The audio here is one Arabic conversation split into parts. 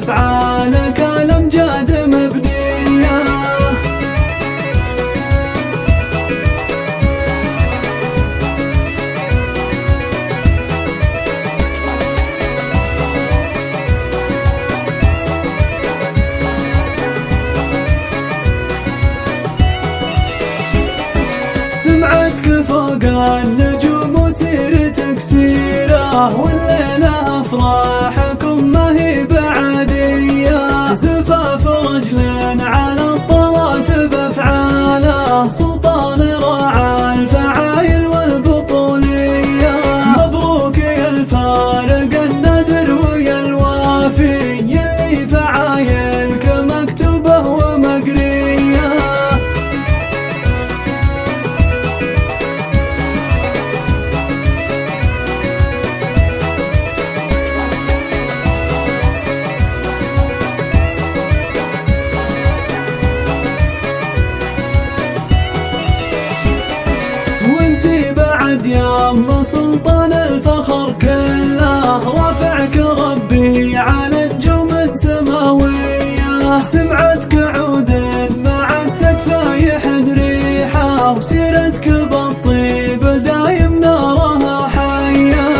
بأفعالك الأمجاد مبنية. سمعتك فوق النجوم وسيرتك سيرة، والليلة أفراحكم ما هي بعادية. زفاف رجل على الطلات بأفعاله، سلطان راعى الفعايل والبطولية. مبروك يا الفارق النادر ويا الوافي، يلي فعايلك مكتوبة ومقرية. يا أم سلطان الفخر كله، رافعك ربي على نجوم سماوية. سمعتك عود معدتك فايح ريحه، وسيرتك بالطيب دايم نارها حية.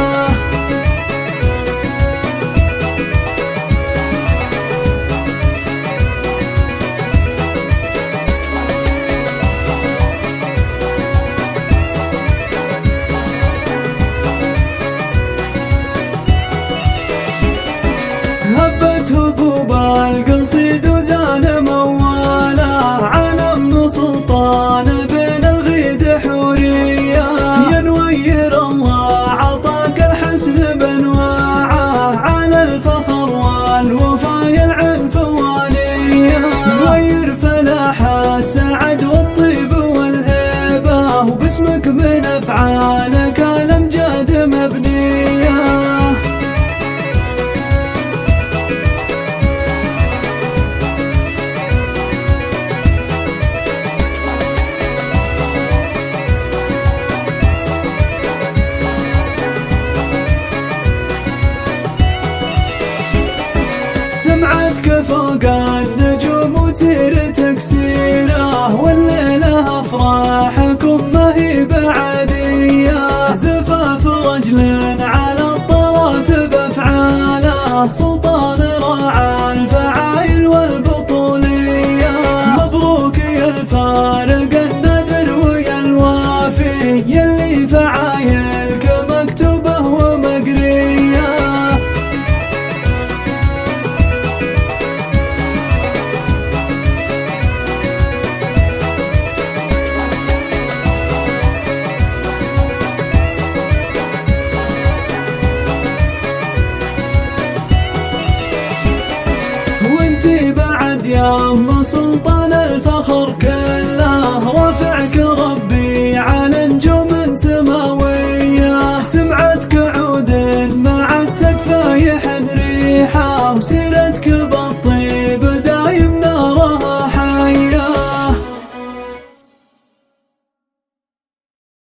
هبت هبوب القصيد وزان مواله، عن أم سلطان بين الغيد حورية. يا نوير الله عطاك الحسن بانواعه، على الفخر والوفا يلعن فوانية. نوير فلاح السعد والطيب والهيبة، وباسمك من أفعالك الأمجاد مبنية. سمعتك فوق النجوم وسيرتك سيرة، والليلة أفراحكم ما هي بعادية. زفاف رجل على الطلات بأفعاله، سلطان راعى الفعايل والبطولية. مبروك يا الفارق النادر ويا الوافي، يلي فعايلك مكتوبة ومقرية. يا أم سلطان